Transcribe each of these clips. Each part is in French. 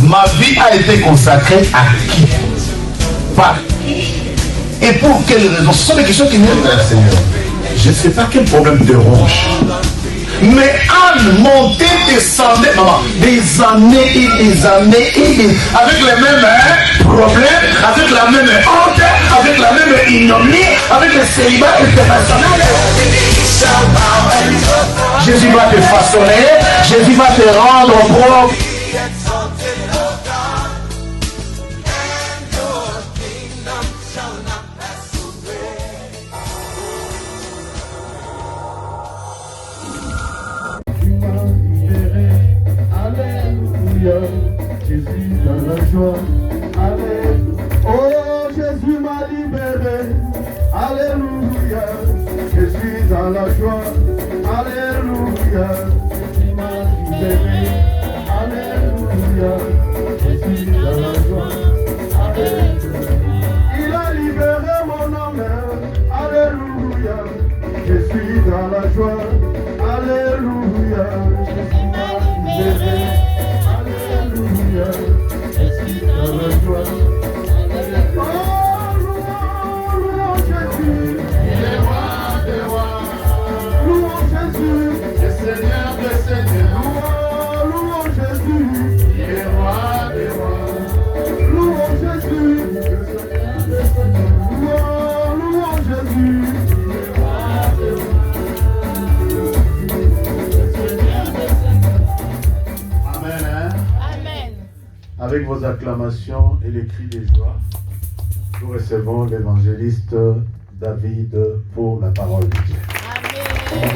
Ma vie a été consacrée à qui? Par qui? Et pour quelles raisons? Ce sont des questions qui viennent vers le Seigneur. Je ne sais pas quel problème te ronge. Mais Anne montait, descendait, maman, des années et des années et des... avec les mêmes problèmes, avec la même honte, avec la même ignominie, avec le célibat international. Jésus va te façonner, Jésus va te rendre propre. Jésus dans la joie, Alléluia. Oh, Jésus m'a libéré, Alléluia. Je suis dans la joie, Alléluia. Jésus m'a libéré, Alléluia. Je suis dans la joie, Alléluia. Il a libéré mon âme, Alléluia. Je suis dans la joie, Alléluia. Jésus m'a libéré. Je suis dans la joie. Oh, louons Jésus, il est roi des rois. Louons Jésus, le Seigneur des seigneurs. Louons Jésus, il est roi des rois. Louons Jésus, le Seigneur des seigneurs. Louons Jésus, il est roi des rois. Avec vos acclamations et les cris de joie, nous recevons l'évangéliste David pour la parole de Dieu. Amen.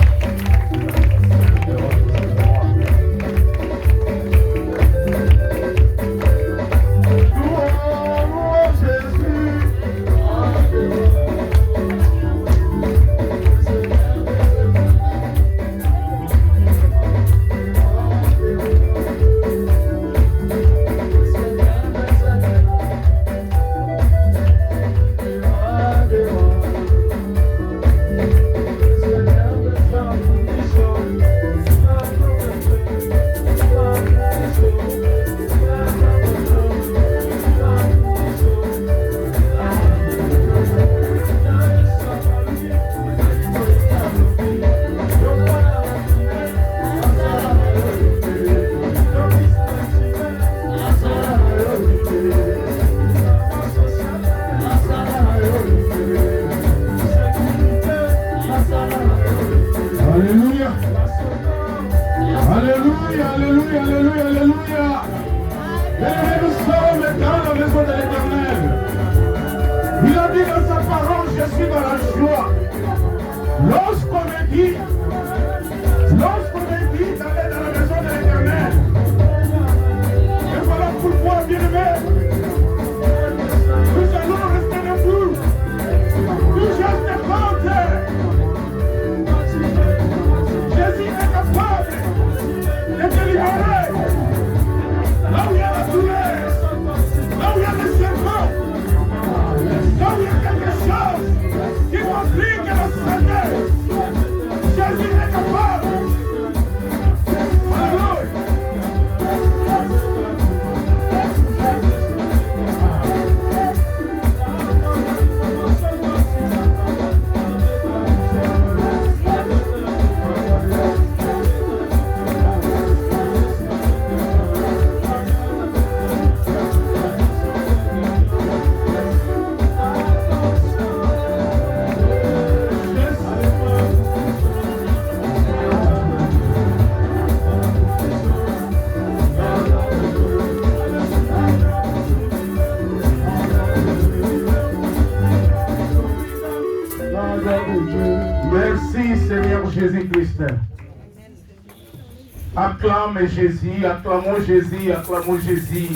Acclame Jésus, acclamons Jésus, acclamons Jésus.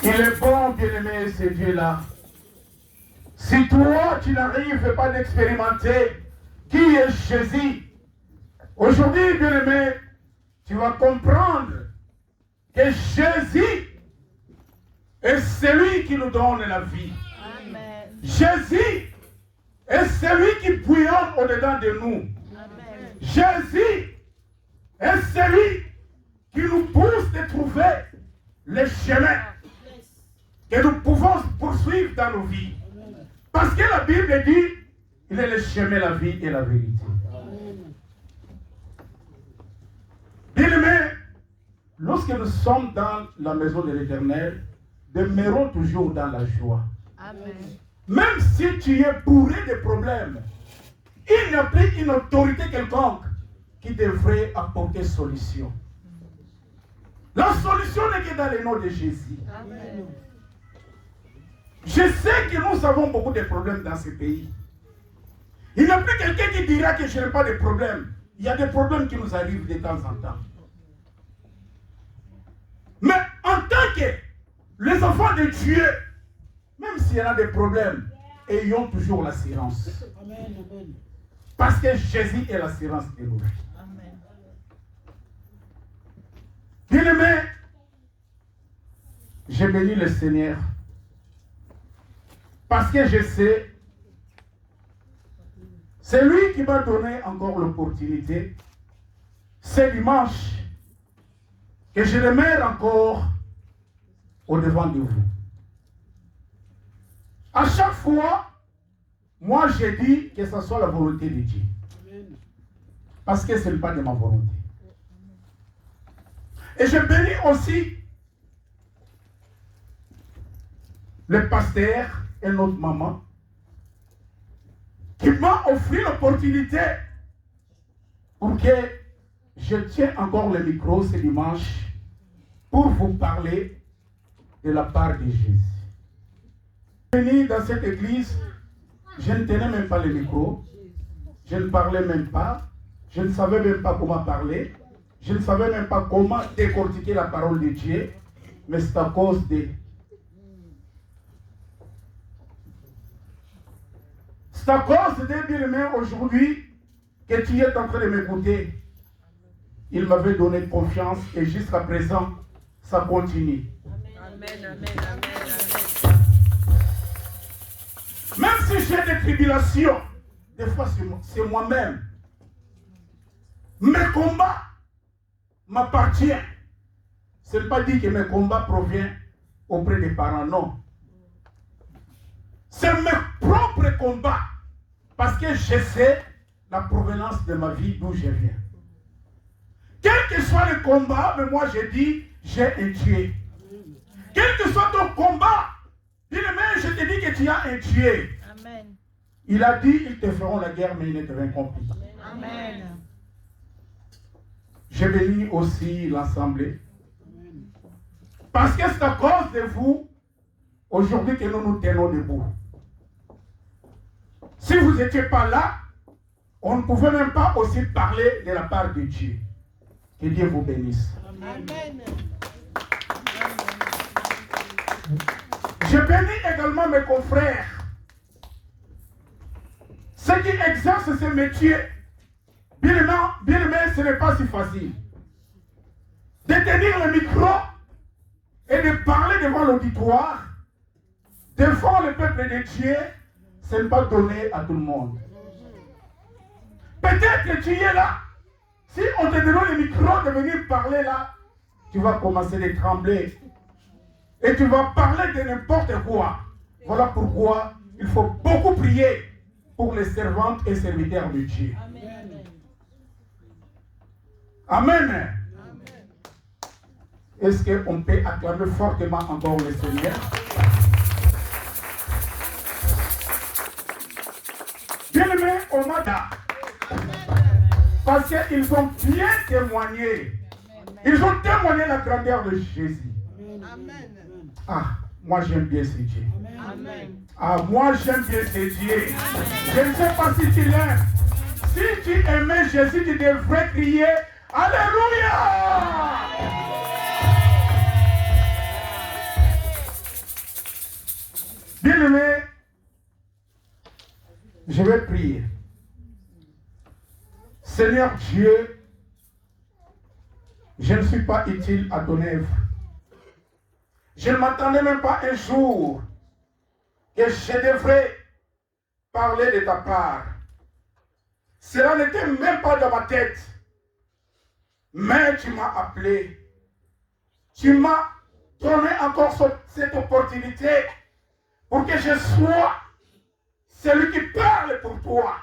Il est bon, bien-aimé, ce Dieu-là. Si toi, tu n'arrives pas d'expérimenter qui est Jésus, aujourd'hui, bien-aimé, tu vas comprendre que Jésus est celui qui nous donne la vie. Amen. Jésus est celui qui bouillonne au-dedans de nous. Amen. Jésus est celui qui nous pousse de trouver les chemins que nous pouvons poursuivre dans nos vies. Parce que la Bible dit, il est le chemin, la vie et la vérité. Bien-aimés, lorsque nous sommes dans la maison de l'Éternel, demeurons toujours dans la joie. Amen. Même si tu es bourré de problèmes, il n'y a plus une autorité quelconque qui devrait apporter solution. La solution n'est que dans le nom de Jésus. Amen. Je sais que nous avons beaucoup de problèmes dans ce pays. Il n'y a plus quelqu'un qui dira que je n'ai pas de problèmes. Il y a des problèmes qui nous arrivent de temps en temps. Mais en tant que les enfants de Dieu, même s'il y en a des problèmes, ayons toujours l'assurance. Parce que Jésus est l'assurance de nous. Bien-aimé, je bénis le Seigneur. Parce que je sais, c'est lui qui m'a donné encore l'opportunité, ce dimanche, que je demeure encore au devant de vous. À chaque fois, moi je dis que ce soit la volonté de Dieu. Parce que ce n'est pas de ma volonté. Et je bénis aussi le pasteur et notre maman qui m'a offert l'opportunité pour que je tienne encore le micro ce dimanche pour vous parler de la part de Jésus. Venu dans cette église, je ne tenais même pas le micro, je ne parlais même pas, je ne savais même pas comment parler, je ne savais même pas comment décortiquer la parole de Dieu, mais c'est à cause de... C'est à cause de bien-aimés aujourd'hui que tu es en train de m'écouter. Il m'avait donné confiance et jusqu'à présent, ça continue. Amen, amen, amen. Même si j'ai des tribulations, des fois c'est moi-même. Mes combats m'appartiennent. Ce n'est pas dit que mes combats proviennent auprès des parents, non. C'est mes propres combats. Parce que je sais la provenance de ma vie, d'où je viens. Quel que soit le combat, mais moi je dis, j'ai un Dieu. Quel que soit ton combat, dis-le-moi, je te dis que tu as un Dieu. Amen. Il a dit, ils te feront la guerre, mais ils ne te vaincront plus. Amen. Je bénis aussi l'Assemblée. Parce que c'est à cause de vous, aujourd'hui, que nous nous tenons debout. Si vous n'étiez pas là, on ne pouvait même pas aussi parler de la part de Dieu. Que Dieu vous bénisse. Amen. Je bénis également mes confrères. Ceux qui exercent ce métier, bien aimé, ce n'est pas si facile. De tenir le micro et de parler devant l'auditoire, devant le peuple de Dieu, ce n'est pas donné à tout le monde. Peut-être que tu es là. Si on te donne le micro de venir parler là, tu vas commencer à trembler. Et tu vas parler de n'importe quoi. Voilà pourquoi il faut beaucoup prier pour les servantes et serviteurs de Dieu. Amen. Amen. Est-ce qu'on peut acclamer fortement encore le Seigneur? Bien-aimés, on m'a dit. Parce qu'ils ont bien témoigné. Ils ont témoigné la grandeur de Jésus. Amen. Ah, moi j'aime bien ce Dieu. Amen. Ah, moi j'aime bien ce Dieu. Je ne sais pas si tu l'aimes. Si tu aimais Jésus, tu devrais crier Alléluia! Bien-aimé, je vais prier. Seigneur Dieu, je ne suis pas utile à ton œuvre. Je ne m'attendais même pas un jour que je devrais parler de ta part. Cela n'était même pas dans ma tête. Mais tu m'as appelé. Tu m'as donner encore cette opportunité pour que je sois celui qui parle pour toi.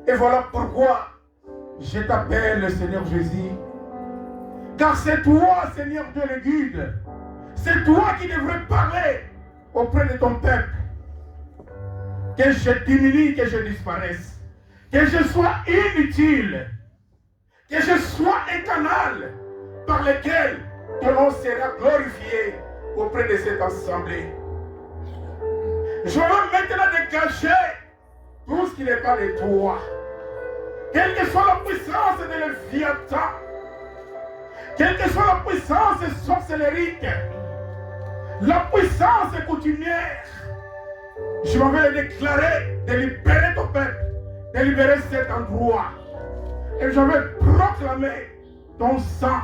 Et voilà pourquoi je t'appelle le Seigneur Jésus. Car c'est toi, Seigneur Dieu le guide. C'est toi qui devrais parler auprès de ton peuple. Que je diminue, que je disparaisse. Que je sois inutile. Que je sois un canal par lequel ton nom sera glorifié auprès de cette assemblée. Je veux maintenant dégager tout ce qui n'est pas de toi. Quelle que soit la puissance de Léviathan, quelle que soit la puissance sorcellérique, la puissance coutumière, je m'en vais le déclarer, de libérer ton peuple, de libérer cet endroit. Et je vais proclamer ton sang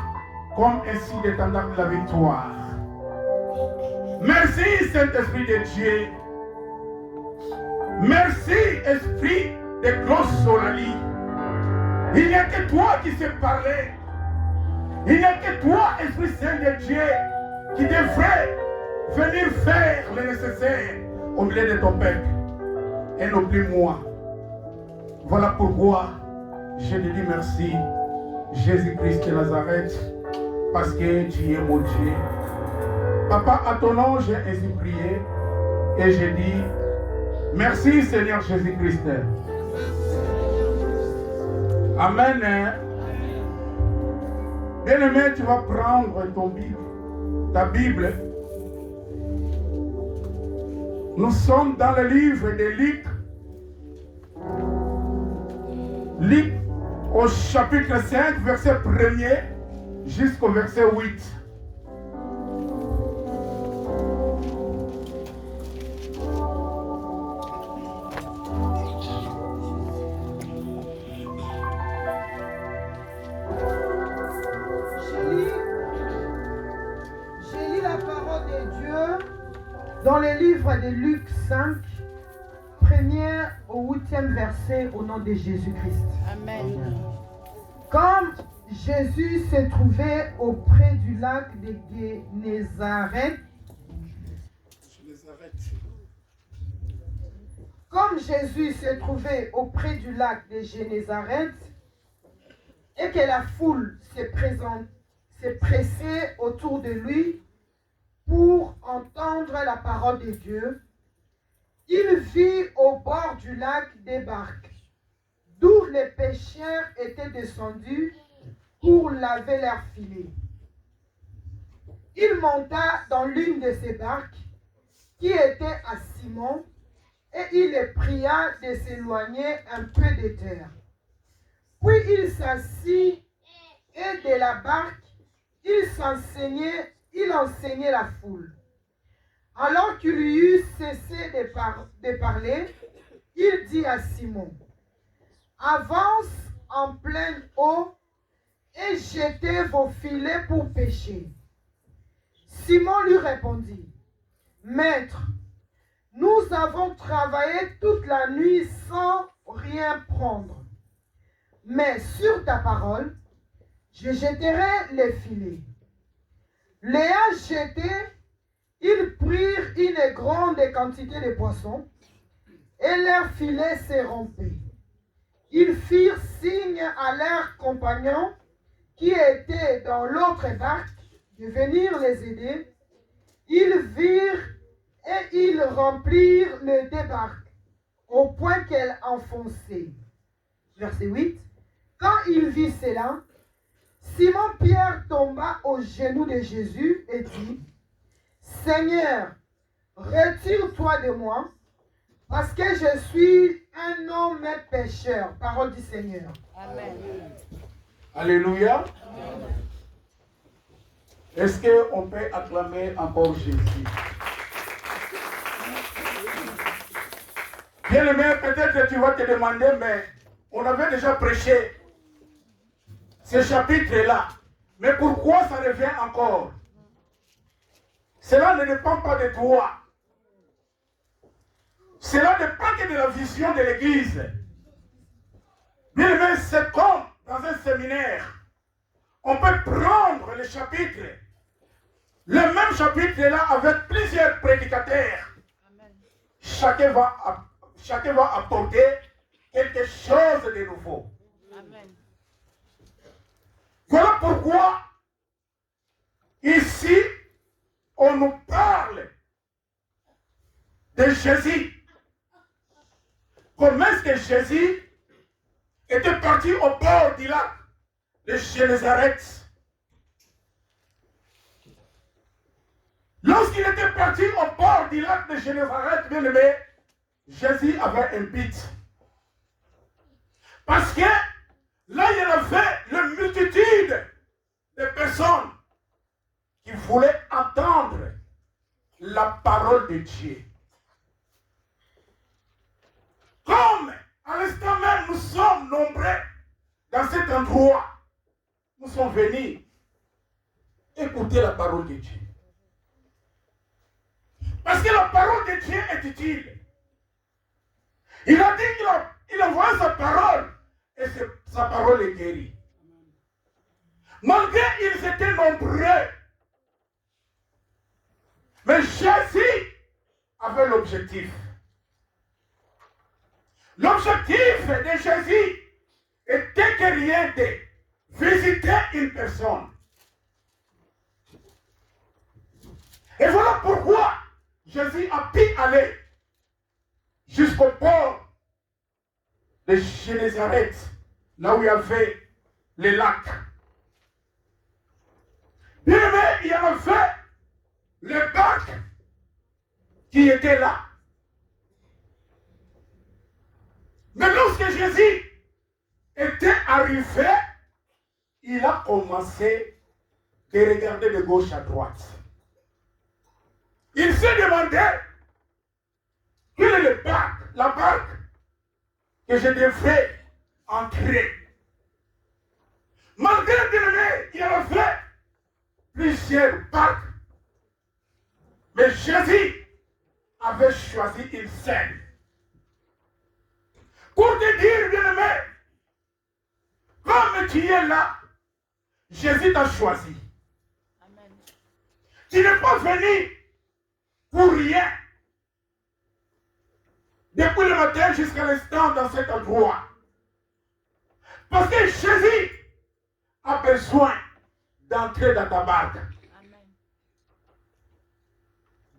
comme un signe d'étendard de la victoire. Merci Saint-Esprit de Dieu. Merci Esprit de glossolali. Il n'y a que toi qui sais parler. Il n'y a que toi, Esprit Saint de Dieu, qui devrait venir faire le nécessaire au milieu de ton peuple. Et non plus moi. Voilà pourquoi je te dis merci, Jésus-Christ de Nazareth, parce que tu es mon Dieu. Papa, à ton nom, j'ai ainsi prié et j'ai dit merci, Seigneur Jésus-Christ. Amen. Bien-aimé, tu vas prendre ta Bible. Nous sommes dans le livre de Luc. Luc au chapitre 5, verset 1er jusqu'au verset 8. Dans le livre de Luc 5, 1er au 8e verset, au nom de Jésus-Christ. Amen. Comme Jésus se trouvait auprès du lac de Génézareth, comme Jésus se trouvait auprès du lac de Génézareth et que la foule se pressait autour de lui pour entendre la parole de Dieu, il vit au bord du lac des barques, d'où les pêcheurs étaient descendus pour laver leurs filets. Il monta dans l'une de ces barques, qui était à Simon, et il les pria de s'éloigner un peu de terre. Puis il s'assit, et de la barque, il enseignait la foule. Alors qu'il eut cessé de parler, il dit à Simon, « Avance en pleine eau et jetez vos filets pour pêcher. » Simon lui répondit, « Maître, nous avons travaillé toute la nuit sans rien prendre. Mais sur ta parole, je jetterai les filets. » L'ayant jeté, ils prirent une grande quantité de poissons et leurs filets se rompaient. Ils firent signe à leurs compagnons qui étaient dans l'autre barque de venir les aider. Ils virent et ils remplirent les deux barques au point qu'elles enfonçaient. Verset 8. Quand il vit cela, Simon-Pierre tomba aux genoux de Jésus et dit, « Seigneur, retire-toi de moi, parce que je suis un homme pécheur. » Parole du Seigneur. Amen. Alléluia. Est-ce qu'on peut acclamer encore Jésus? Bien-aimé, peut-être que tu vas te demander, mais on avait déjà prêché ce chapitre-là. Mais pourquoi ça revient encore? Cela ne dépend pas de toi. Cela ne dépend que de la vision de l'Église. Bien-aimé, c'est comme dans un séminaire. On peut prendre le chapitre Le même chapitre est là avec plusieurs prédicateurs. Amen. Chacun va apporter quelque chose de nouveau. Amen. Voilà pourquoi ici on nous parle de Jésus. Comment est-ce que Jésus était parti au bord du lac de Génézareth? Lorsqu'il était parti au bord du lac de Génézareth, bien aimé, Jésus avait un but. Parce que là, il y avait une multitude de personnes qui voulaient entendre la parole de Dieu. Comme à l'instant même nous sommes nombreux dans cet endroit, nous sommes venus écouter la parole de Dieu. Parce que la parole de Dieu est utile. Il a dit qu'il envoie sa parole et sa parole est guérie. Malgré ils étaient nombreux, mais Jésus avait l'objectif. L'objectif de Jésus était que rien de visiter une personne. Et voilà pourquoi Jésus a pu aller jusqu'au port de Génézareth, là où il y avait les lacs. Bien aimé, il y avait le bac qui était là. Mais lorsque Jésus était arrivé, il a commencé de regarder de gauche à droite. Il s'est demandé quelle est la barque que je devrais entrer. Malgré qu'il y avait plusieurs barques, mais Jésus avait choisi une seule. Pour te dire, bien-aimé, comme tu es là, Jésus t'a choisi. Amen. Tu n'es pas venu pour rien. Depuis le matin jusqu'à l'instant dans cet endroit. Parce que Jésus a besoin d'entrer dans ta barque. Amen.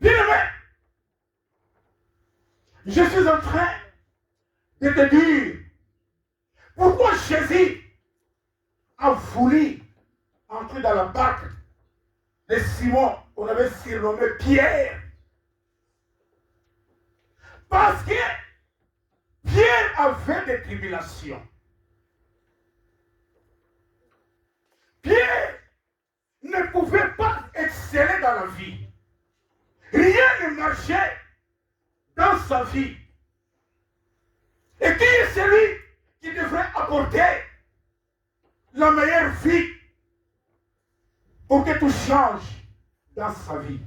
Bien-aimé, je suis en train de te dire pourquoi Jésus a voulu entrer dans la barque de Simon, on avait surnommé Pierre. Parce que Pierre avait des tribulations. Pierre ne pouvait pas exceller dans la vie. Rien ne marchait dans sa vie. Et qui est celui qui devrait apporter la meilleure vie pour que tout change dans sa vie?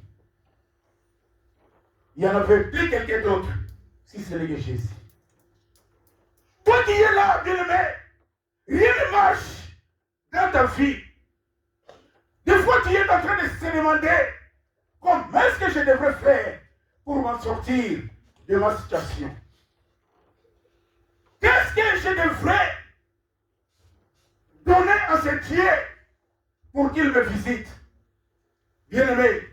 Il n'y en avait plus quelqu'un d'autre, si ce n'est que Jésus. Toi qui es là, bien-aimé, rien ne marche dans ta vie. Des fois, tu es en train de se demander comment est-ce que je devrais faire pour m'en sortir de ma situation. Qu'est-ce que je devrais donner à ce Dieu pour qu'il me visite? Bien-aimé,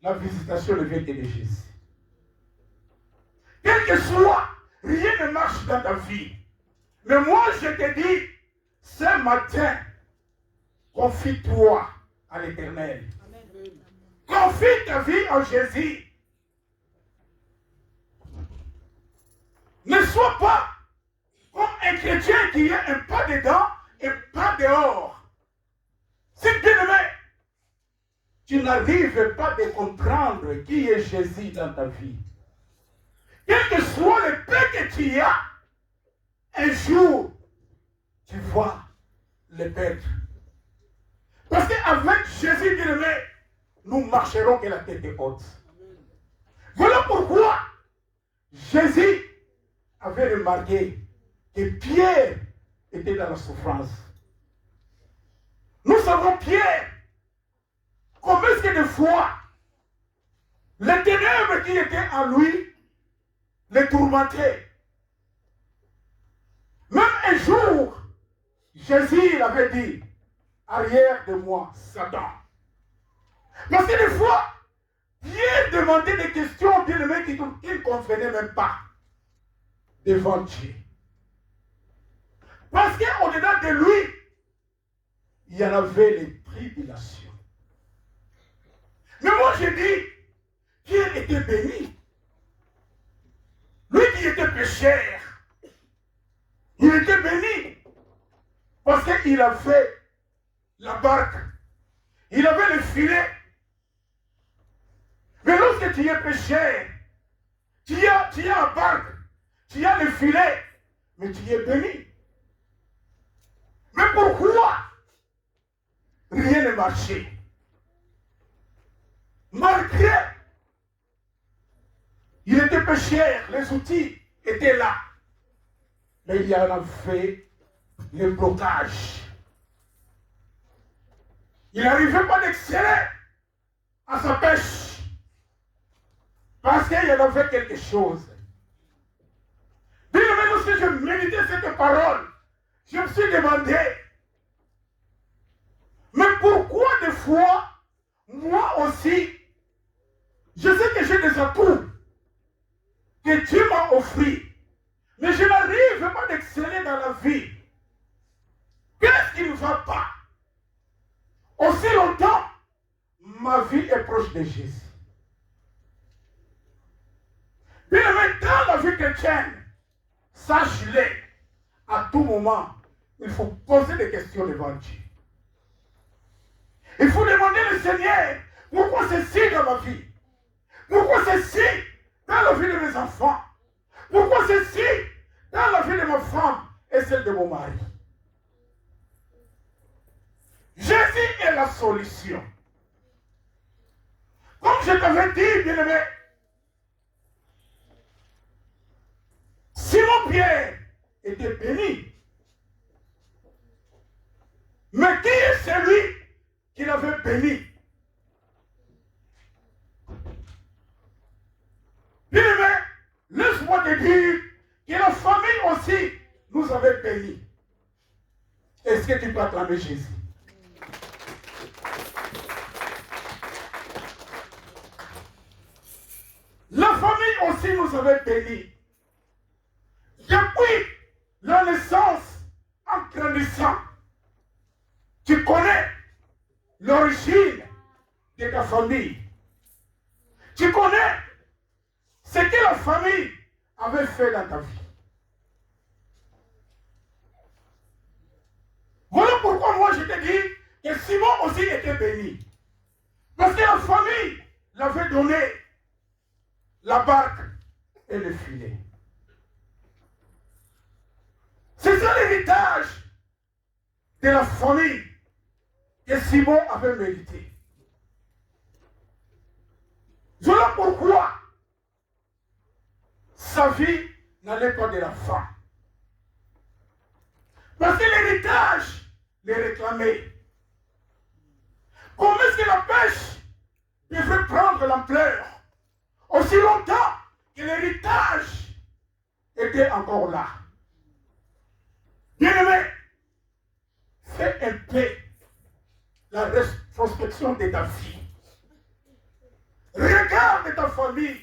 la visitation ne vient que de Jésus. Quel que soit, rien ne marche dans ta vie. Mais moi, je te dis, ce matin, confie-toi à l'Éternel. Confie ta vie en Jésus. Ne sois pas comme un chrétien qui a un pas dedans et pas dehors. Si bien-aimé, tu n'arrives pas à comprendre qui est Jésus dans ta vie. Quel que soit le peu que tu as, un jour, tu vas le perdre. Parce qu'avec Jésus, bien-aimé, nous marcherons que la tête est haute. Voilà pourquoi Jésus avait remarqué que Pierre était dans la souffrance. Nous savons Pierre. Comment est-ce que que des fois, les ténèbres qui étaient en lui les tourmentaient. Même un jour, Jésus l'avait dit, arrière de moi, Satan. Parce que des fois, Pierre demandait des questions, bien aimé, qu'il ne comprenait même pas devant Dieu. Parce qu'au-dedans de lui, il y en avait les tribulations. Mais moi je dis, Pierre était béni. Lui qui était pécheur, il était béni. Parce qu'il avait la barque, il avait le filet. Mais lorsque tu es pécheur, tu as la barque, tu as le filet, mais tu es béni. Mais pourquoi rien ne marchait? Malgré, il était pécheur, les outils étaient là. Mais il y en avait le blocage. Il n'arrivait pas d'exceller à sa pêche. Parce qu'il y en avait quelque chose. Bien aimé, lorsque je méditais cette parole, je me suis demandé, mais pourquoi des fois, moi aussi, je sais que j'ai des atouts que Dieu m'a offert, mais je n'arrive pas d'exceller dans la vie. Qu'est-ce qui ne va pas? Aussi longtemps, ma vie est proche de Jésus. Bien aimé, dans la vie chrétienne, sache-le, à tout moment, il faut poser des questions devant Dieu. Il faut demander au Seigneur, pourquoi ceci dans ma vie? Pourquoi ceci dans la vie de mes enfants? Pourquoi ceci dans la vie de ma femme et celle de mon mari? Jésus est la solution. Comme je t'avais dit, bien-aimé, Simon-Pierre était béni. Mais qui est celui qui l'avait béni? Bien-aimé, laisse-moi te dire que la famille aussi nous avait bénis. Est-ce que tu peux acclamer Jésus? La famille aussi nous avait bénis. Depuis la naissance, en grandissant, tu connais l'origine de ta famille. Tu connais ce que la famille avait fait dans ta vie. Voilà pourquoi moi je te dis que Simon aussi était béni. Parce que la famille l'avait donné la barque et le filet. C'est ça l'héritage de la famille que Simon avait mérité. Voilà pourquoi sa vie n'allait pas de la fin. Parce que l'héritage les réclamait. Comment est-ce que la pêche devait prendre l'ampleur aussi longtemps que l'héritage était encore là? Bien-aimé, fais un peu la rétrospection de ta vie. Regarde ta famille.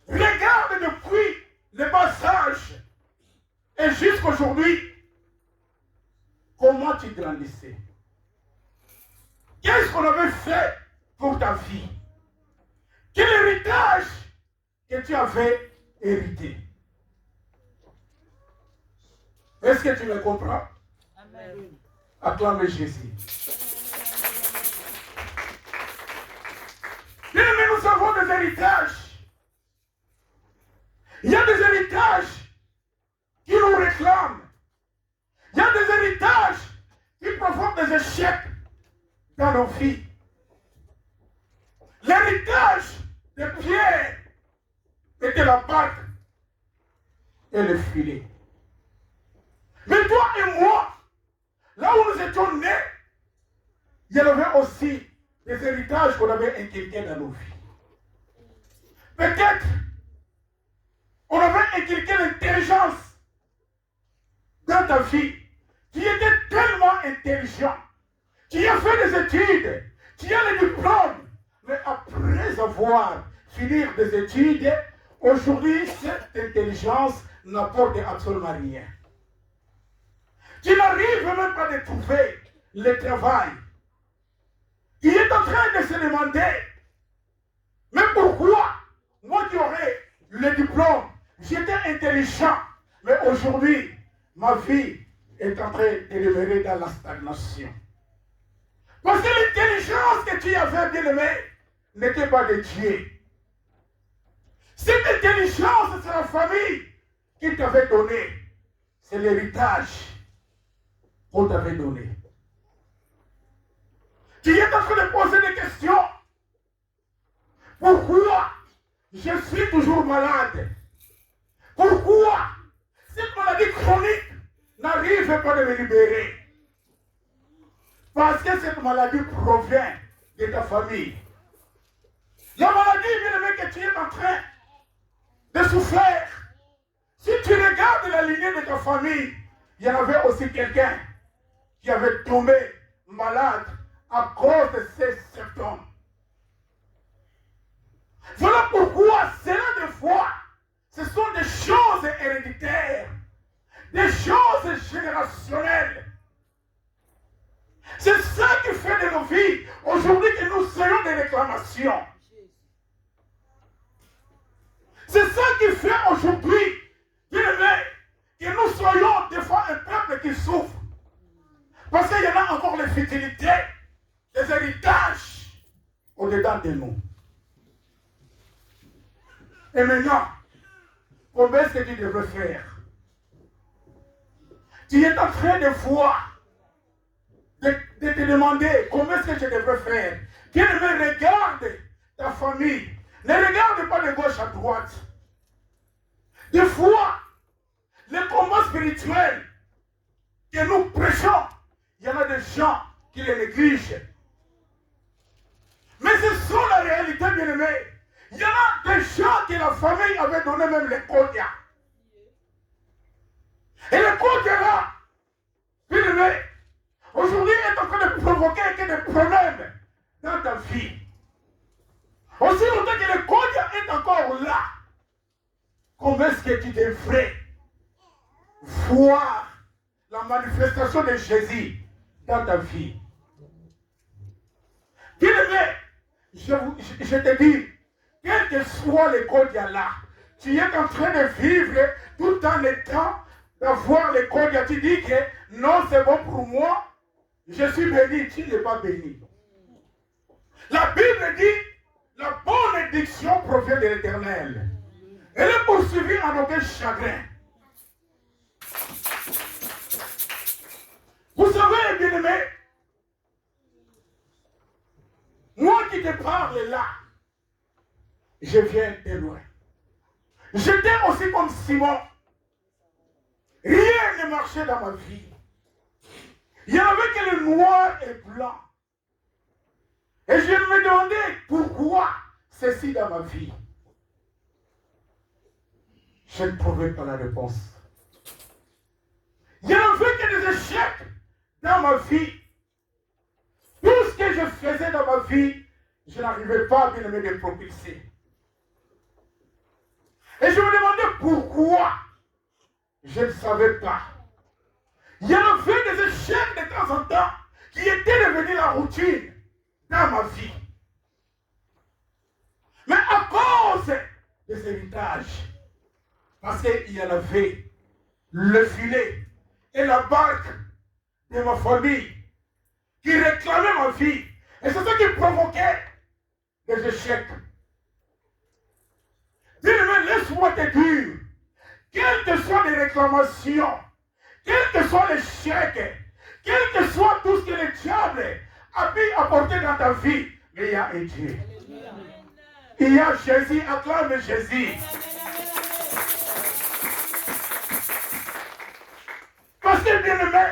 Regarde depuis le passage et jusqu'aujourd'hui comment tu grandissais. Qu'est-ce qu'on avait fait pour ta vie? Quel héritage que tu avais hérité? Est-ce que tu me comprends? Amen. Acclame Jésus. Bien aimé, nous avons des héritages. Il y a des héritages qui nous réclament. Il y a des héritages qui provoquent des échecs dans nos vies. L'héritage de Pierre était la barque et le filet. Mais toi et moi, là où nous étions nés, il y avait aussi des héritages qu'on avait inculqués dans nos vies. Peut-être, on avait inculqué l'intelligence dans ta vie. Tu étais tellement intelligent. Tu as fait des études. Tu as le diplôme. Mais après avoir fini des études, aujourd'hui, cette intelligence n'apporte absolument rien. Tu n'arrives même pas à trouver le travail. Tu es en train de se demander, mais pourquoi moi qui aurais le diplôme, j'étais intelligent, mais aujourd'hui, ma vie est en train de demeurer dans la stagnation. Parce que l'intelligence que tu avais, bien aimé, n'était pas de Dieu. Cette intelligence, c'est la famille qui t'avait donné. C'est l'héritage qu'on t'avait donné. Tu es en train de poser des questions. Pourquoi je suis toujours malade? Pourquoi cette maladie chronique n'arrive pas de me libérer? Parce que cette maladie provient de ta famille. La maladie, bien aimé, que tu es en train de souffrir. Si tu regardes la lignée de ta famille, il y en avait aussi quelqu'un qui avait tombé malade à cause de ces symptômes. Voilà pourquoi cela des fois, ce sont des choses héréditaires, des choses générationnelles. C'est ça qui fait de nos vies aujourd'hui que nous soyons des réclamations. C'est ça qui fait aujourd'hui, bien aimé, que nous soyons des fois un peuple qui souffre. Parce qu'il y en a encore les futilités, les héritages au-dedans de nous. Et maintenant, combien est-ce que tu devrais faire? Tu es en train de voir, de te demander combien est-ce que je devrais faire. Bien aimé, regarde ta famille. Ne regarde pas de gauche à droite. Des fois, les combats spirituels que nous prêchons, il y en a des gens qui les négligent. Mais ce sont la réalité, bien aimé. Il y en a des gens que la famille avait donné même les kodia. Et les kodia là, bien aimé, aujourd'hui est en train de provoquer des problèmes dans ta vie. Aussi longtemps que le kodia est encore là, comment est-ce que tu devrais voir la manifestation de Jésus dans ta vie? Bien aimé, je te dis, quel que soit le kodia là, tu es en train de vivre tout en étant d'avoir le kodia. Tu dis que non, c'est bon pour moi, je suis béni, tu n'es pas béni. La Bible dit, la bonne diction provient de l'Éternel. Elle est poursuivie en aucun chagrin. Vous savez, bien-aimé, moi qui te parle là, je viens de loin. J'étais aussi comme Simon. Rien ne marchait dans ma vie. Il n'y avait que le noir et blanc. Et je me demandais pourquoi ceci dans ma vie. Je ne trouvais pas la réponse. Il n'y avait que des échecs dans ma vie. Tout ce que je faisais dans ma vie, je n'arrivais pas à bien me propulser. Et je me demandais pourquoi. Je ne savais pas. Il y avait des échecs de temps en temps qui étaient devenus la routine dans ma vie. Mais à cause des héritages, parce qu'il y en avait le filet et la barque de ma famille qui réclamaient ma vie. Et c'est ça qui provoquait des échecs. Dis-le, laisse-moi te dire, quelles que soient les réclamations, quels que soient les chèques, quel que soit tout ce que le diable a pu apporter dans ta vie, mais il y a un Dieu. Il y a Jésus, acclame Jésus. Parce que bien aimé,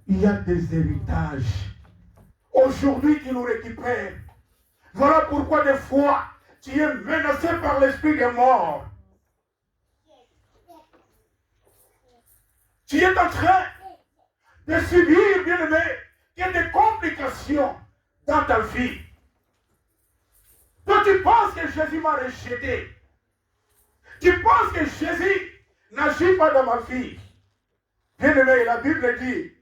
il y a des héritages aujourd'hui qui nous récupère. Voilà pourquoi des fois, tu es menacé par l'esprit des morts. Tu es en train de subir, bien-aimé, qu'il y a des complications dans ta vie. Toi, tu penses que Jésus m'a rejeté. Tu penses que Jésus n'agit pas dans ma vie. Bien-aimé, la Bible dit,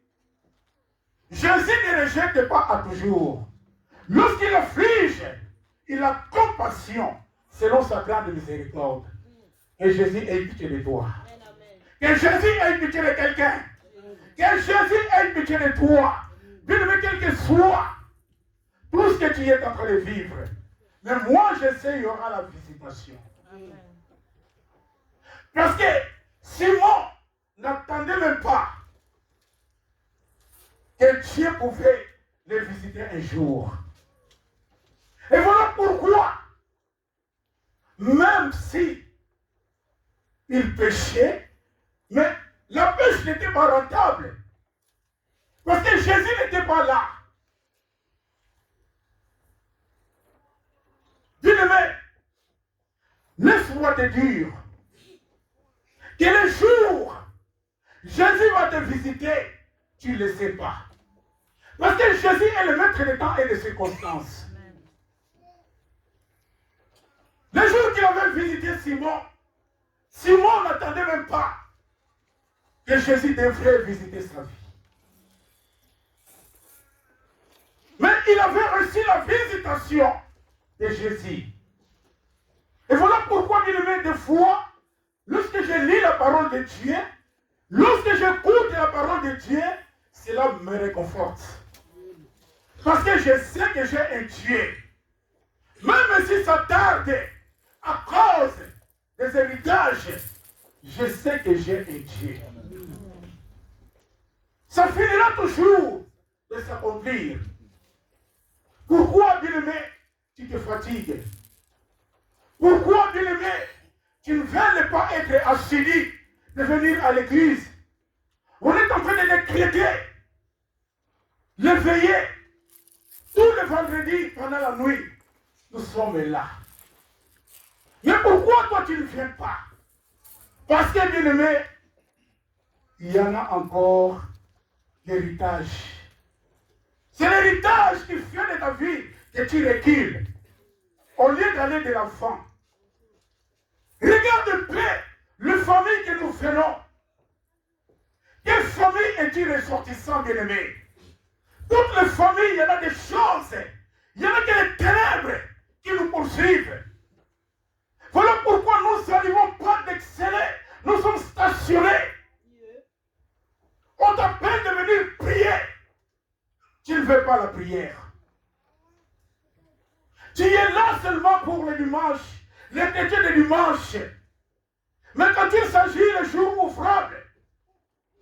Jésus ne rejette pas à toujours. Lorsqu'il afflige, il a compassion selon sa grande miséricorde. Et Jésus ait pitié de toi. Que Jésus ait pitié de quelqu'un. Que Jésus ait pitié de toi. Bien-aimé, quel que soit tout ce que tu es en train de vivre. Mais moi, je sais, il y aura la visitation. Parce que Simon n'attendait même pas que Dieu pouvait le visiter un jour. Et voilà pourquoi, même si il péchait, mais la pêche n'était pas rentable. Parce que Jésus n'était pas là. Bien-aimé, laisse-moi te dire que le jour Jésus va te visiter, tu ne le sais pas. Parce que Jésus est le maître des temps et des circonstances. Le jour qu'il avait visité Simon, Simon n'attendait même pas que Jésus devrait visiter sa vie. Mais il avait reçu la visitation de Jésus. Et voilà pourquoi, bien-aimé, des fois, lorsque je lis la parole de Dieu, lorsque j'écoute la parole de Dieu, cela me réconforte. Parce que je sais que j'ai un Dieu. Même si ça tarde à cause des héritages, je sais que j'ai un Dieu. Ça finira toujours de s'accomplir. Pourquoi, bien-aimé, tu te fatigues? Pourquoi, bien-aimé, tu ne veux pas être assidu de venir à l'église? On est en train de décréter l'éveiller tous les vendredis pendant la nuit. Nous sommes là. Mais pourquoi toi tu ne viens pas? Parce que, bien-aimé, il y en a encore l'héritage. C'est l'héritage qui fait de ta vie que tu recules. Au lieu d'aller de l'enfant. Regarde de près les familles que nous faisons. Quelle famille es-tu ressortissant, bien-aimé? Toutes les familles, il y en a des choses. Il y en a que les ténèbres qui nous poursuivent. Voilà pourquoi nous n'arrivons pas d'exceller. Nous sommes stationnés. On t'appelle de venir prier. Tu ne veux pas la prière. Tu es là seulement pour le dimanche, les pétés de dimanche. Mais quand il s'agit le jour ouvrable,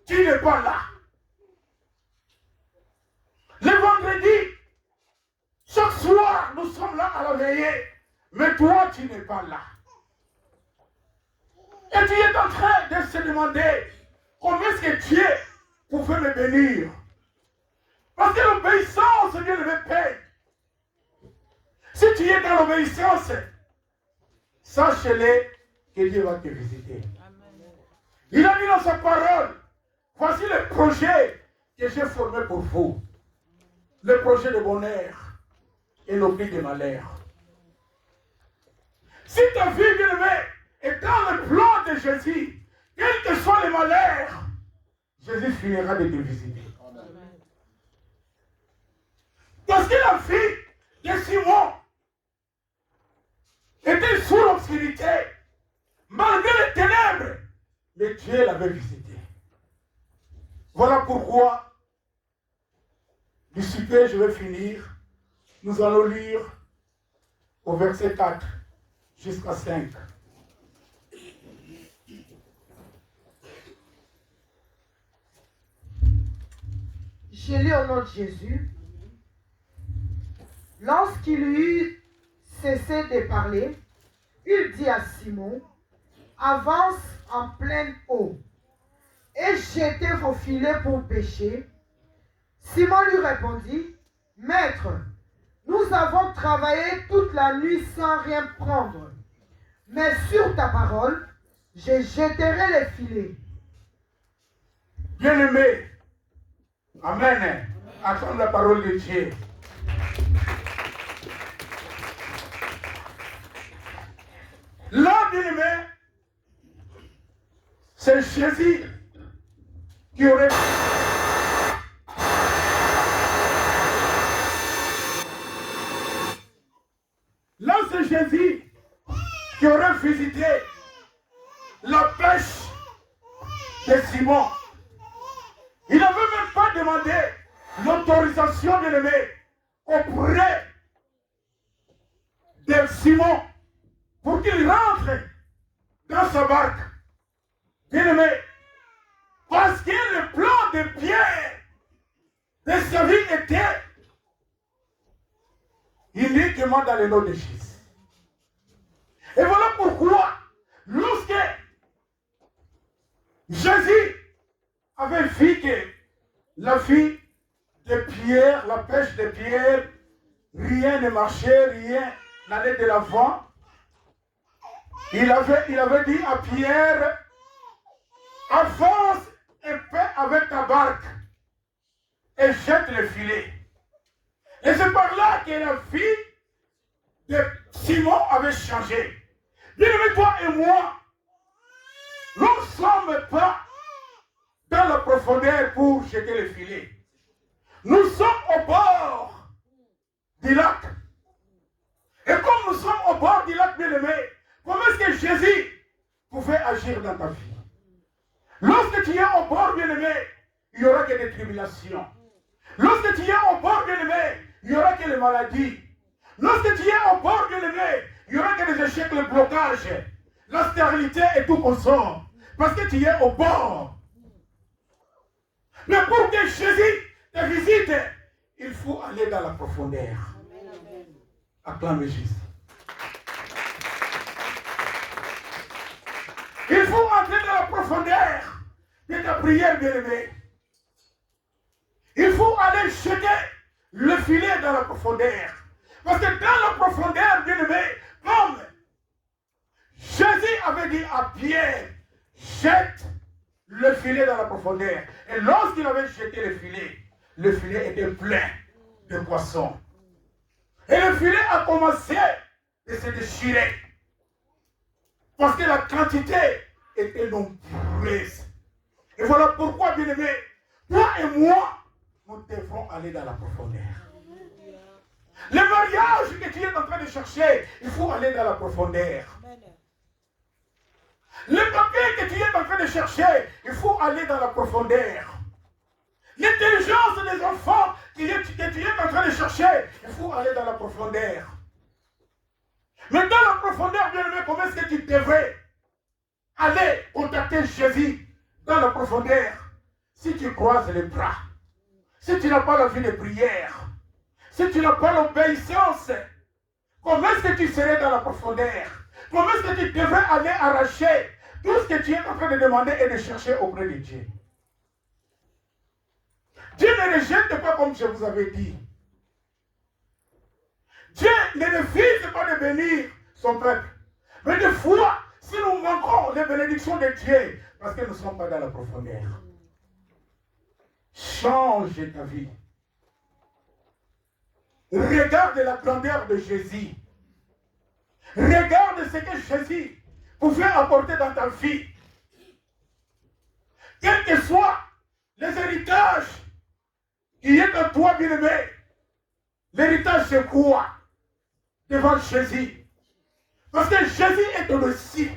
tu n'es pas là. Le vendredi, chaque soir, nous sommes là à la veillée. Mais toi, tu n'es pas là. Et tu es en train de se demander comment est-ce que Dieu pouvait me bénir. Parce que l'obéissance, Dieu le paye. Si tu es dans l'obéissance, sache-le que Dieu va te visiter. Il a dit dans sa parole, voici le projet que j'ai formé pour vous. Le projet de bonheur et l'oubli de malheur. Si ta vie, bien-aimée, est dans le plan de Jésus, quel que soit le malheur, Jésus finira de te visiter. Parce que la vie de Simon était sous l'obscurité, malgré les ténèbres, mais Dieu l'avait visité. Voilà pourquoi, d'ici peu, je vais finir. Nous allons lire au verset 4 jusqu'à 5. Je lis au nom de Jésus. Lorsqu'il eut cessé de parler, il dit à Simon, avance en pleine eau et jetez vos filets pour pêcher. Simon lui répondit, Maître, nous avons travaillé toute la nuit sans rien prendre. Mais sur ta parole, je jetterai les filets. Bien-aimé, amen. Attends la parole de Dieu. Là, bien-aimé, c'est Jésus qui aurait... Là, c'est Jésus qui aurait visité la pêche de Simon. Il n'avait même pas demandé l'autorisation de l'aimer auprès de Simon pour qu'il rentre dans sa barque. Bien-aimé, parce que le plan de Pierre de sa vie était uniquement dans le nom de Jésus. Et voilà pourquoi, lorsque Jésus avait vu que la vie de Pierre, la pêche de Pierre, rien ne marchait, rien n'allait de l'avant, il avait dit à Pierre, avance un peu avec ta barque et jette le filet. Et c'est par là que la vie de Simon avait changé. Bien-aimé, toi et moi, nous ne sommes pas dans la profondeur pour jeter le filet. Nous sommes au bord du lac. Et comme nous sommes au bord du lac, bien-aimé, comment est-ce que Jésus pouvait agir dans ta vie? Lorsque tu es au bord, bien-aimé, il n'y aura que des tribulations. Lorsque tu es au bord, bien-aimé, il n'y aura que les maladies. Lorsque tu es au bord, bien-aimé, il n'y aura que des échecs, le blocage, la stérilité et tout consort. Parce que tu es au bord. Mais pour que Jésus te visite, il faut aller dans la profondeur. Acclame Jésus. Il faut entrer dans la profondeur de ta prière, bien-aimé. Il faut aller jeter le filet dans la profondeur. Parce que dans la profondeur, bien-aimé, comme Jésus avait dit à Pierre, jette le filet dans la profondeur. Et lorsqu'il avait jeté le filet était plein de poissons. Et le filet a commencé à se déchirer. Parce que la quantité était nombreuse. Et voilà pourquoi, bien-aimé, toi et moi, nous devrons aller dans la profondeur. Le mariage que tu es en train de chercher, il faut aller dans la profondeur. Le papier que tu es en train de chercher, il faut aller dans la profondeur. L'intelligence des enfants que tu es en train de chercher, il faut aller dans la profondeur. Mais dans la profondeur, bien-aimé, comment est-ce que tu devrais aller contacter Jésus dans la profondeur? Si tu croises les bras, si tu n'as pas la vie de prière, si tu n'as pas l'obéissance, comment est-ce que tu serais dans la profondeur? Comment est-ce que tu devrais aller arracher tout ce que tu es en train de demander et de chercher auprès de Dieu? Dieu ne rejette pas comme je vous avais dit. Dieu ne refuse pas de bénir son peuple. Mais des fois, si nous manquons les bénédictions de Dieu, parce que nous ne sommes pas dans la profondeur. Change ta vie. Regarde la grandeur de Jésus. Regarde ce que Jésus pouvait apporter dans ta vie. Quels que soient les héritages qui est en toi, bien-aimé, l'héritage c'est quoi devant Jésus? Parce que Jésus est au-dessus.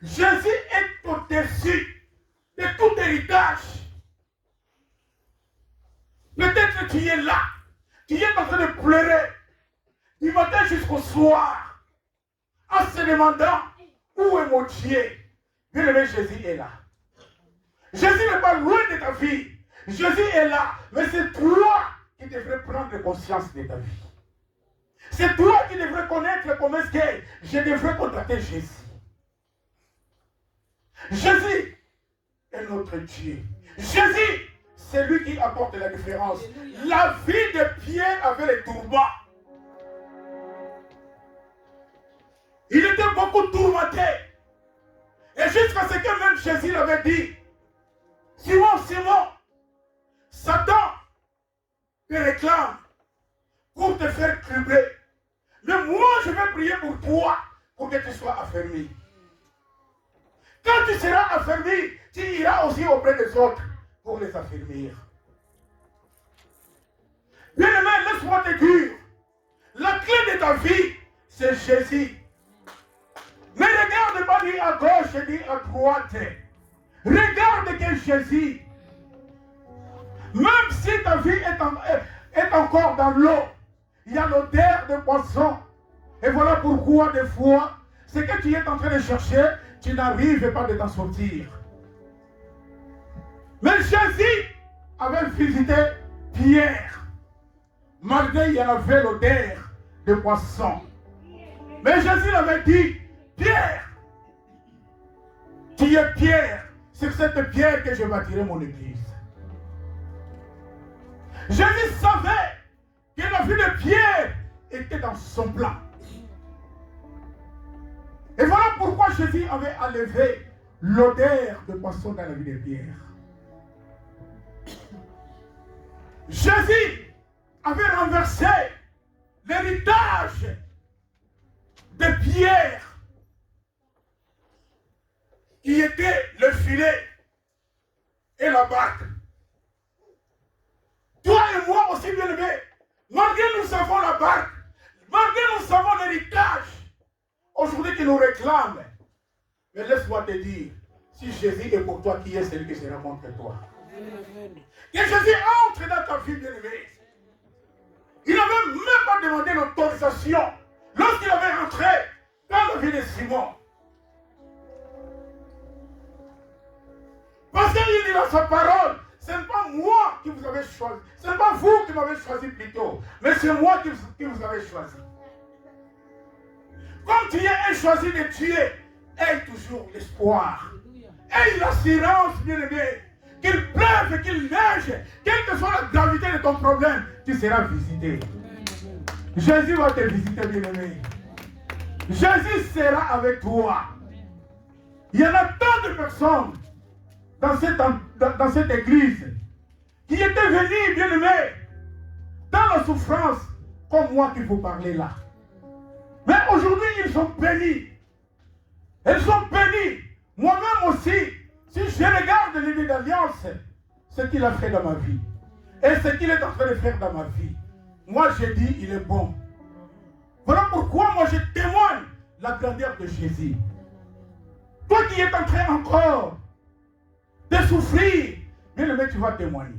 Jésus est au-dessus de tout héritage. Peut-être que tu es là, tu es en train de pleurer du matin jusqu'au soir, en se demandant où est mon Dieu. Bien-aimé, Jésus est là. Jésus n'est pas loin de ta vie. Jésus est là, mais c'est toi qui devrais prendre conscience de ta vie. C'est toi qui devrais connaître comment est-ce que je devrais contacter Jésus. Jésus est notre Dieu. Jésus, c'est lui qui apporte la différence. La vie de Pierre avait les tourments. Il était beaucoup tourmenté. Et jusqu'à ce que même Jésus l'avait dit, Simon, Simon, Satan te réclame pour te faire trembler. Mais moi, je vais prier pour toi, pour que tu sois affermi. Quand tu seras affermi, tu iras aussi auprès des autres pour les affermir. Bien-aimé, laisse-moi te dire, la clé de ta vie, c'est Jésus. Ne regarde pas ni à gauche ni à droite. Regarde que Jésus, même si ta vie est encore dans l'eau, il y a l'odeur de poisson. Et voilà pourquoi des fois, ce que tu es en train de chercher, tu n'arrives pas de t'en sortir. Mais Jésus avait visité Pierre. Malgré il y avait l'odeur de poisson. Mais Jésus l'avait dit, Pierre, tu es Pierre, c'est cette pierre que je bâtirai mon église. Jésus savait que la vie de Pierre était dans son plan. Et voilà pourquoi Jésus avait enlevé l'odeur de poisson dans la vie de Pierre. Jésus avait renversé l'héritage de Pierre, qui était le filet et la barque. Toi et moi aussi, bien-aimés, malgré nous savons la barque, malgré nous savons l'héritage, aujourd'hui qui nous réclame, mais laisse-moi te dire, si Jésus est pour toi, qui est celui qui sera contre toi? Que Jésus entre dans ta vie, bien-aimé. Il n'avait même pas demandé l'autorisation lorsqu'il avait entré dans la vie de Simon. Parce qu'il dit dans sa parole, ce n'est pas moi qui vous avez choisi, ce n'est pas vous qui m'avez choisi plutôt, mais c'est moi qui vous avez choisi. Comme tu es choisi de tuer, aie toujours l'espoir. Aie l'assurance, bien-aimé, qu'il pleuve, qu'il neige, quelle que soit la gravité de ton problème, tu seras visité. Jésus va te visiter, bien-aimé. Jésus sera avec toi. Il y en a tant de personnes dans cette église qui étaient venues, bien-aimés, dans la souffrance, comme moi qui vous parlez là. Mais aujourd'hui, ils sont bénis. Ils sont bénis. Moi-même aussi, si je regarde l'idée d'alliance, ce qu'il a fait dans ma vie, et ce qu'il est en train de faire dans ma vie, moi je dis, il est bon. Voilà pourquoi moi je témoigne la grandeur de Jésus. Toi qui es en train encore de souffrir, bien aimé, tu vas témoigner.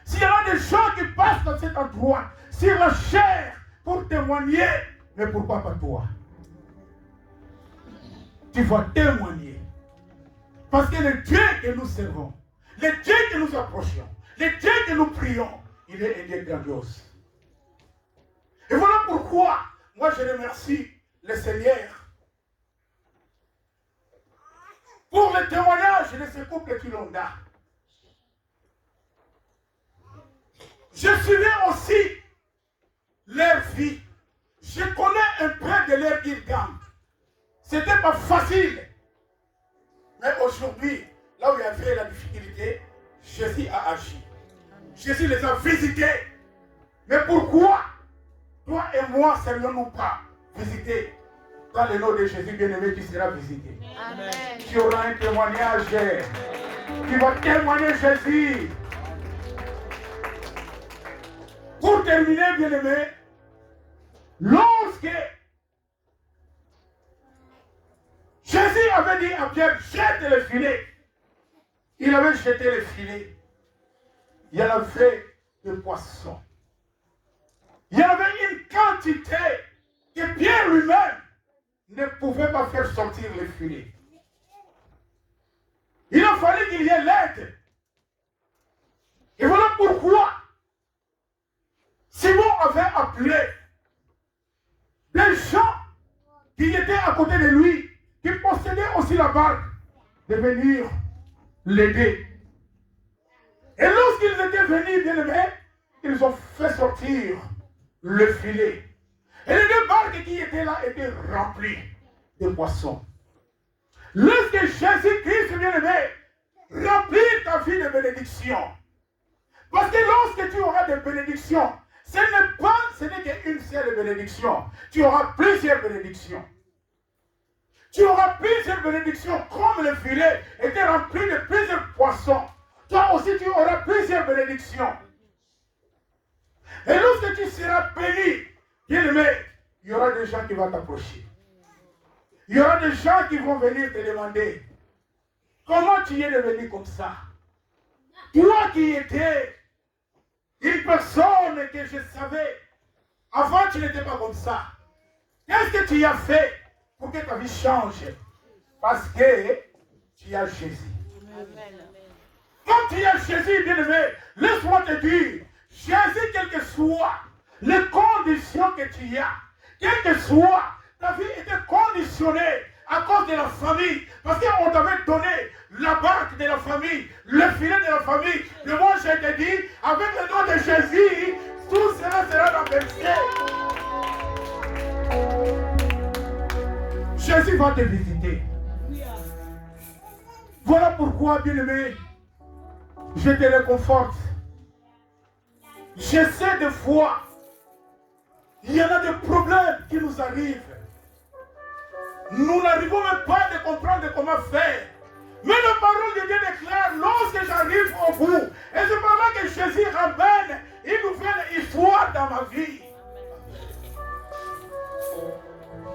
S'il y en a des gens qui passent dans cet endroit, sur la chair, pour témoigner, mais pourquoi pas toi? Tu vas témoigner. Parce que le Dieu que nous servons, le Dieu que nous approchons, le Dieu que nous prions, il est un Dieu grandiose. Et voilà pourquoi, moi je remercie le Seigneur pour le témoignage de ce couple qui l'ont là. Je suivais aussi leur vie. Je connais un peu de leur Gilgam. Ce n'était pas facile. Mais aujourd'hui, là où il y avait la difficulté, Jésus a agi. Jésus les a visités. Mais pourquoi toi et moi ne serions-nous pas visités? Dans le nom de Jésus bien-aimé, tu seras visité. Amen. Tu auras un témoignage. Tu vas témoigner Jésus. Pour terminer, bien-aimé, lorsque Jésus avait dit à Pierre, jette le filet, il avait jeté le filet. Il y avait de poissons. Il y avait une quantité que Pierre lui-même ne pouvait pas faire sortir le filet. Il a fallu qu'il y ait l'aide. Et voilà pourquoi Simon avait appelé des gens qui étaient à côté de lui, qui possédaient aussi la barque, de venir l'aider. Et lorsqu'ils étaient venus, bien aimés, ils ont fait sortir le filet. Et les deux barques qui étaient là étaient remplies de poissons. Lorsque Jésus-Christ, bien aimé, remplit ta vie de bénédiction. Parce que lorsque tu auras des bénédictions, ce n'est qu'une seule bénédiction. Tu auras plusieurs bénédictions. Tu auras plusieurs bénédictions, comme le filet était rempli de plusieurs poissons. Toi aussi, tu auras plusieurs bénédictions. Et lorsque tu seras béni, bien aimé, il y aura des gens qui vont t'approcher. Il y aura des gens qui vont venir te demander comment tu es devenu comme ça. Toi qui étais une personne que je savais, avant tu n'étais pas comme ça. Qu'est-ce que tu as fait pour que ta vie change? Parce que tu as Jésus. Amen. Quand tu as Jésus, bien aimé, laisse-moi te dire, Jésus, quelles que soient les conditions que tu as, quelle que soit, ta vie était conditionnée à cause de la famille. Parce qu'on t'avait donné la barque de la famille, le filet de la famille. Mais moi, je te dis, avec le nom de Jésus, tout cela sera renversé. Jésus va te visiter. Voilà pourquoi, bien-aimé, je te réconforte. Je sais des fois, il y en a des problèmes qui nous arrivent. Nous n'arrivons même pas à comprendre comment faire. Mais la parole de Dieu déclare, lorsque j'arrive au bout, et c'est par là que Jésus ramène une nouvelle histoire dans ma vie.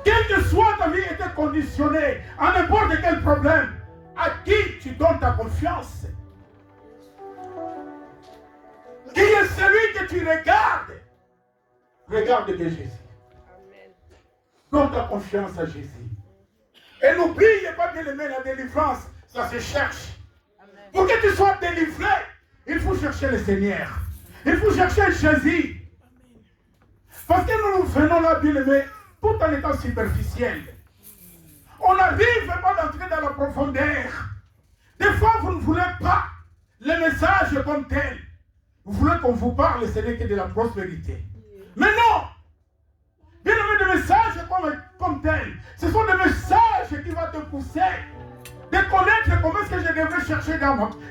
Quelle que soit ta vie était conditionnée à n'importe quel problème, à qui tu donnes ta confiance? Qui est celui que tu regardes? Regarde que Jésus. Donne ta confiance à Jésus. Et n'oubliez pas, bien aimé, la délivrance, ça se cherche. Pour que tu sois délivré, il faut chercher le Seigneur. Il faut chercher Jésus. Parce que nous venons là, bien aimé, tout en étant superficiel. On n'arrive pas d'entrer dans la profondeur. Des fois, vous ne voulez pas le message comme tel. Vous voulez qu'on vous parle, ce n'est que de la prospérité. Mais non! Bien aimé, des messages comme tel, ce sont des messages qui vont te pousser de connaître comment est-ce que je devrais chercher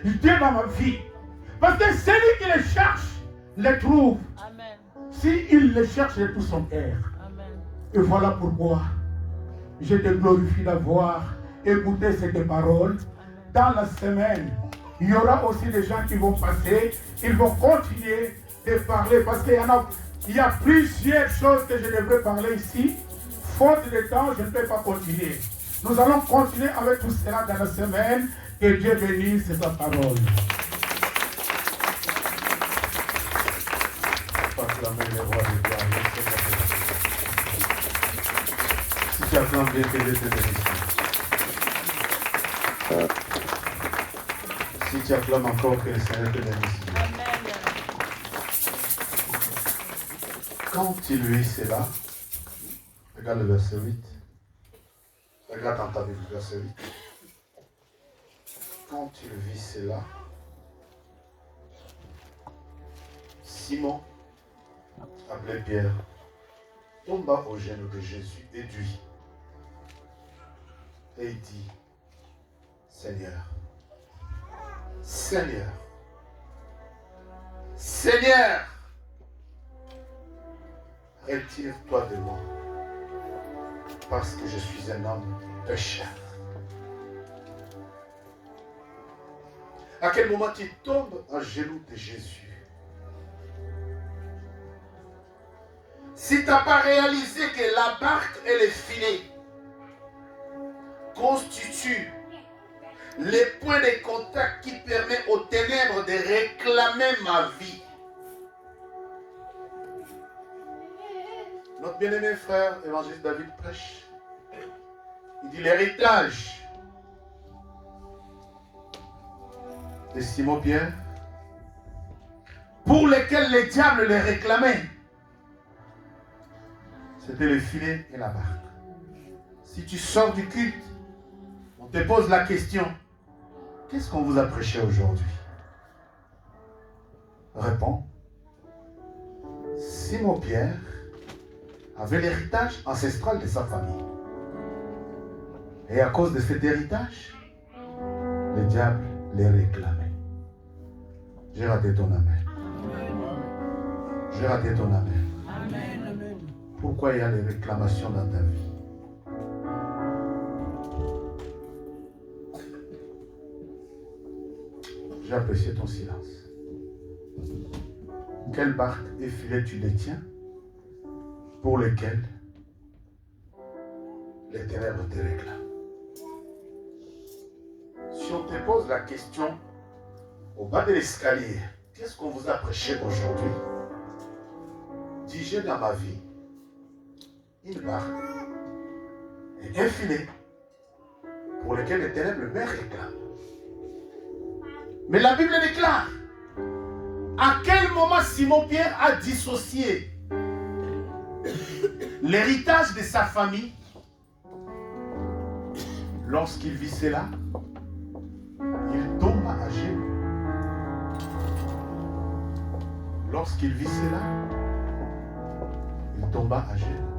Dieu dans ma vie. Parce que celui qui le cherche, le trouve. Amen. S'il le cherche de tout son cœur. Amen. Et voilà pourquoi je te glorifie d'avoir écouté cette parole. Dans la semaine, il y aura aussi des gens qui vont passer, ils vont continuer de parler parce qu'il y a plusieurs choses que je devrais parler ici. Faute de temps, je ne peux pas continuer. Nous allons continuer avec tout cela dans la semaine. Que Dieu bénisse sa parole. Acclamez le roi de gloire. Si tu acclames bien, que Dieu te bénisse. Si tu acclames encore, que le Seigneur te bénisse. Quand il vit cela, regarde le verset 8. Regarde dans ta Bible, verset 8. Quand il vit cela, Simon, appelé Pierre, tomba aux genoux de Jésus et lui. Et il dit, Seigneur, Seigneur, Seigneur, retire-toi de moi, parce que je suis un homme pécheur. À quel moment tu tombes à genoux de Jésus? Si tu n'as pas réalisé que la barque et les filets constituent les points de contact qui permettent aux ténèbres de réclamer ma vie. Notre bien-aimé frère, évangéliste David prêche. Il dit l'héritage de Simon Pierre, pour lesquels les diables les réclamaient, c'était le filet et la barque. Si tu sors du culte, on te pose la question, qu'est-ce qu'on vous a prêché aujourd'hui? répond, Simon-Pierre avait l'héritage ancestral de sa famille. Et à cause de cet héritage, le diable les réclamait. J'ai raté ton amen. J'ai raté ton amen. Pourquoi il y a les réclamations dans ta vie? J'ai apprécié ton silence. Quelle barque et filet tu détiens pour lesquels les ténèbres te réclament? Si on te pose la question au bas de l'escalier, qu'est-ce qu'on vous a prêché aujourd'hui? Dis, j'ai dans ma vie une barque et un filet pour lesquels les ténèbres me réclament. Mais la Bible déclare à quel moment Simon-Pierre a dissocié l'héritage de sa famille. Lorsqu'il vit cela, il tombe à genoux. Lorsqu'il vit cela, il tomba à genoux.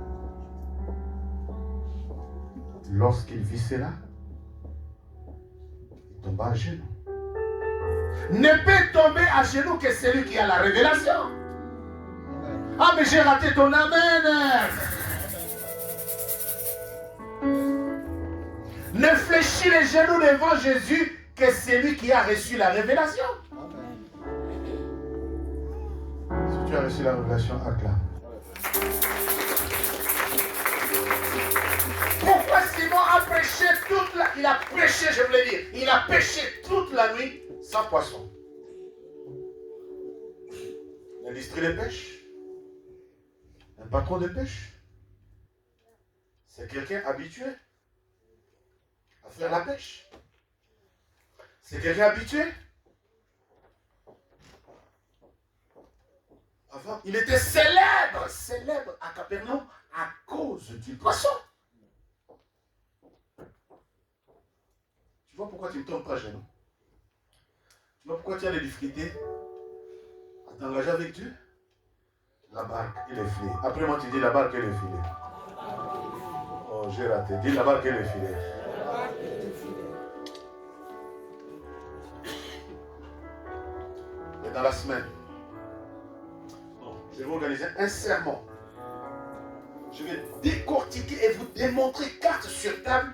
Lorsqu'il vit cela, il tomba à genoux. Ne peut tomber à genoux que celui qui a la révélation. Ah, mais j'ai raté ton amen. Ne fléchit les genoux devant Jésus que celui qui a reçu la révélation. Si tu as reçu la révélation, acclame. Pourquoi Simon a prêché toute la... Il a prêché, je voulais dire. Il a pêché toute la nuit sans poisson. L'industrie de pêche, un patron de pêche, c'est quelqu'un habitué à faire la pêche. C'est quelqu'un habitué. Avant, il était célèbre à Capernaum à cause du poisson. Tu vois pourquoi tu ne tombes pas à genoux? Tu vois pourquoi tu as des difficultés à t'engager avec Dieu? La barque et les filets. Après moi tu dis la barque et les filets. Oh, j'ai raté. Dis la barque et les filets. Et dans la semaine, je vais vous organiser un sermon. Je vais décortiquer et vous démontrer carte sur table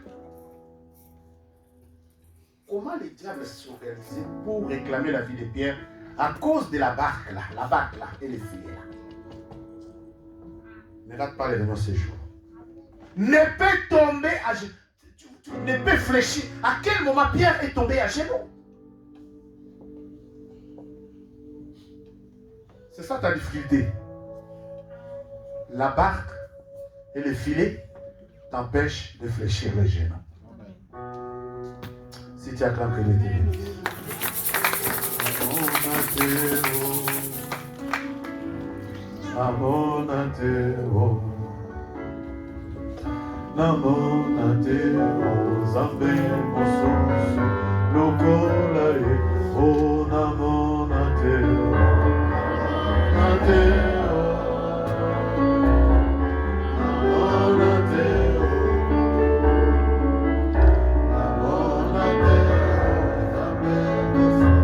comment les diables s'organisaient pour réclamer la vie de Pierre à cause de la barque là et les filets là. Ne rate pas les réunions ces jours. Ne peut tomber à genoux. Tu ne peux fléchir. À quel moment Pierre est tombé à genoux? C'est ça ta difficulté. La barque et les filets t'empêchent de fléchir les genoux. Si tu acclames que Dieu te bénisse. Amonateo, namonateo, zambe mosusu, lokolae, o namonateo, nateo, namonateo, namonateo, zambe mosusu,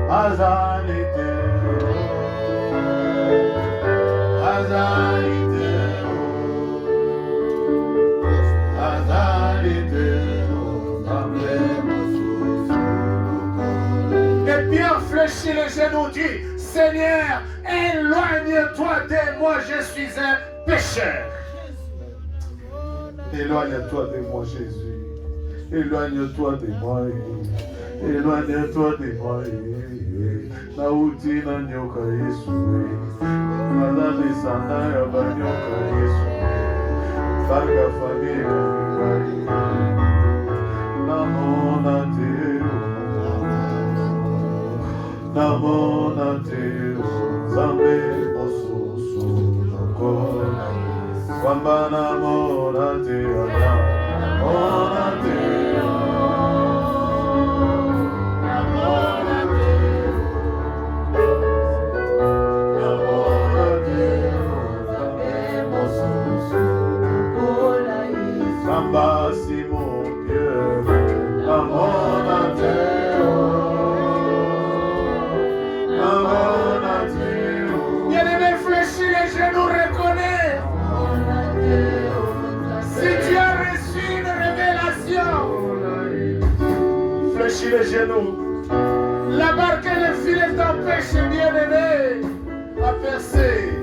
azalite, azalite, azalite, zambe mosusu. Et Pierre fléchit les genoux, dit, Seigneur, éloigne-toi de moi, je suis un pécheur. Éloigne-toi de moi, Jésus. Éloigne-toi de moi. Éloigne-toi de moi. Nauti na nyoka Yesu. Nadali sana ya banyoka Yesu. Fanga familia ngai. Namona teo. Namona teo. Zambe mosusu nokona. Kwamba namona teo. Namona teo. les genoux. La barque et le filet t'empêchent, bien-aimé, à percer.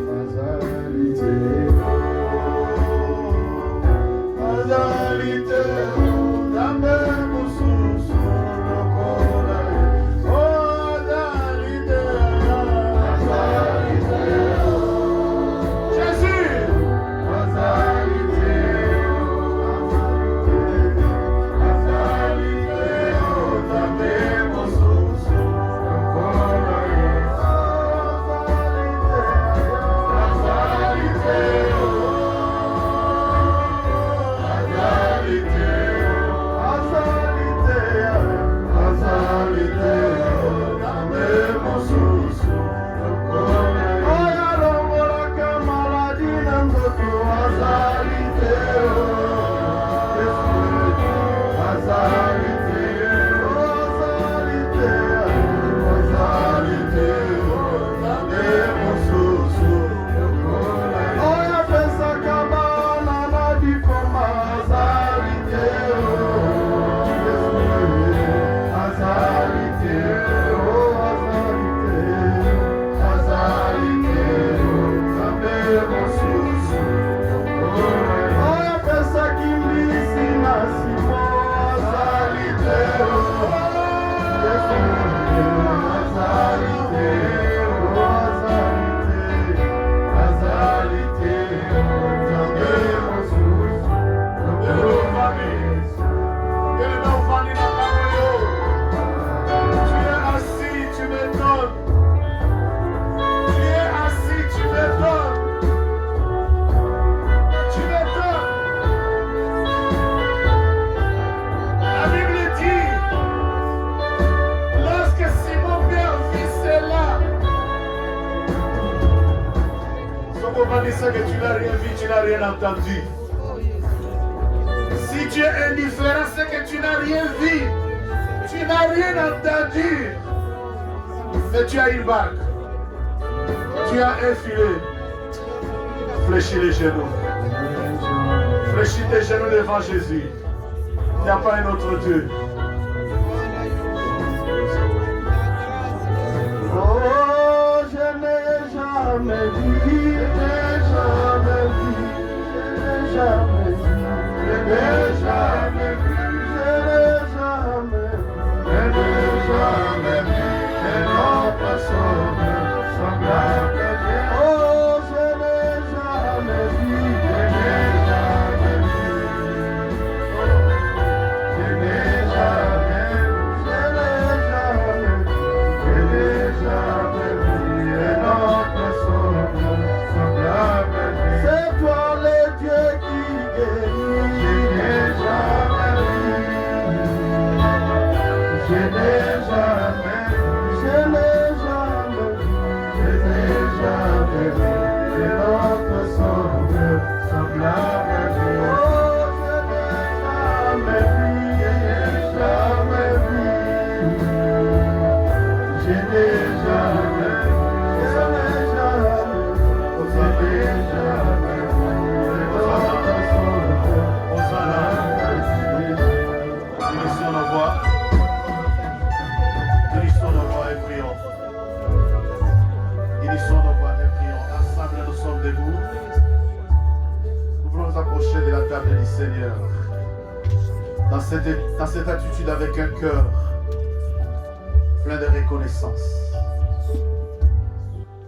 Que tu n'as rien vu, tu n'as rien entendu. Si tu es indifférent, c'est que tu n'as rien vu, tu n'as rien entendu. Mais tu as une barque, tu as un filet. Fléchis les genoux, fléchis tes genoux devant Jésus. Il n'y a pas un autre Dieu. Oh, je n'ai jamais vu. Seigneur, dans cette attitude avec un cœur plein de reconnaissance,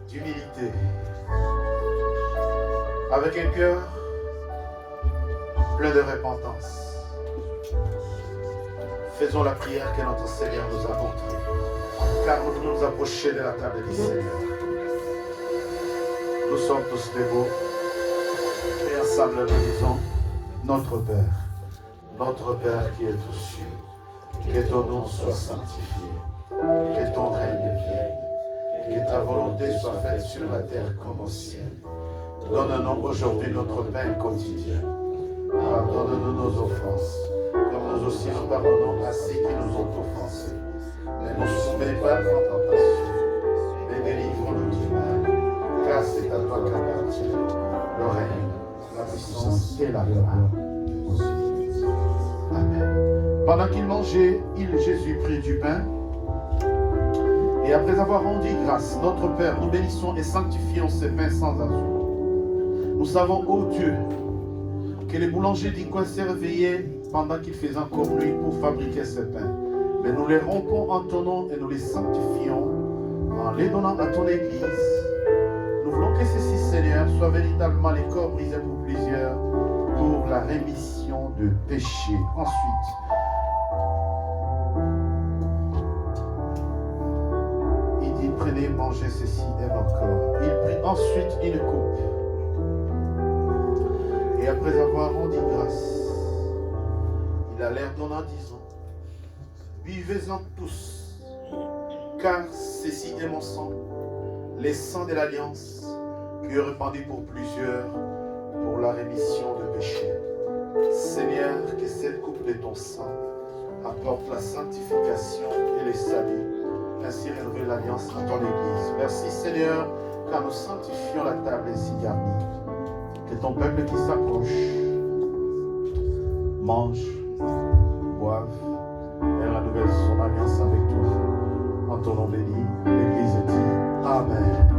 d'humilité, avec un cœur plein de repentance. Faisons la prière que notre Seigneur nous a montrée, car nous nous approcher de la table du Seigneur. Nous sommes tous debout et ensemble nous disons: Notre Père qui est aux cieux, que ton nom soit sanctifié, que ton règne vienne, que ta volonté soit faite sur la terre comme au ciel. Donne-nous aujourd'hui notre pain quotidien. Pardonne-nous nos offenses, comme nous aussi nous pardonnons à ceux qui nous ont offensés. Ne nous soumets pas à la tentation, mais délivre-nous du mal, car c'est à toi qu'appartient le règne, la puissance et la gloire. Amen. Pendant qu'il mangeait, Jésus prit du pain. Et après avoir rendu grâce, notre Père, nous bénissons et sanctifions ces pains sans azur. Nous savons, ô Dieu, que les boulangers du coin s'éveillaient pendant qu'il faisait encore nuit pour fabriquer ces pains. Mais nous les rompons en ton nom et nous les sanctifions en les donnant à ton Église. Nous voulons que ceci, Seigneur, soit véritablement les corps brisés pour plusieurs pour la rémission de péchés. Ensuite, il dit, prenez, mangez ceci et encore. Il prit ensuite une coupe. Et après avoir rendu grâce, il a l'air d'en disant, buvez-en tous, car ceci est mon sang, les sang de l'alliance, qui est répandu pour plusieurs, pour la rémission de péchés. Seigneur, que cette coupe de ton sang apporte la sanctification et le salut, ainsi rénover l'alliance à ton Église. Merci Seigneur, car nous sanctifions la table ainsi garnie. Que ton peuple qui s'approche mange, boive et renouvelle son alliance avec toi. En ton nom béni, l'Église dit Amen.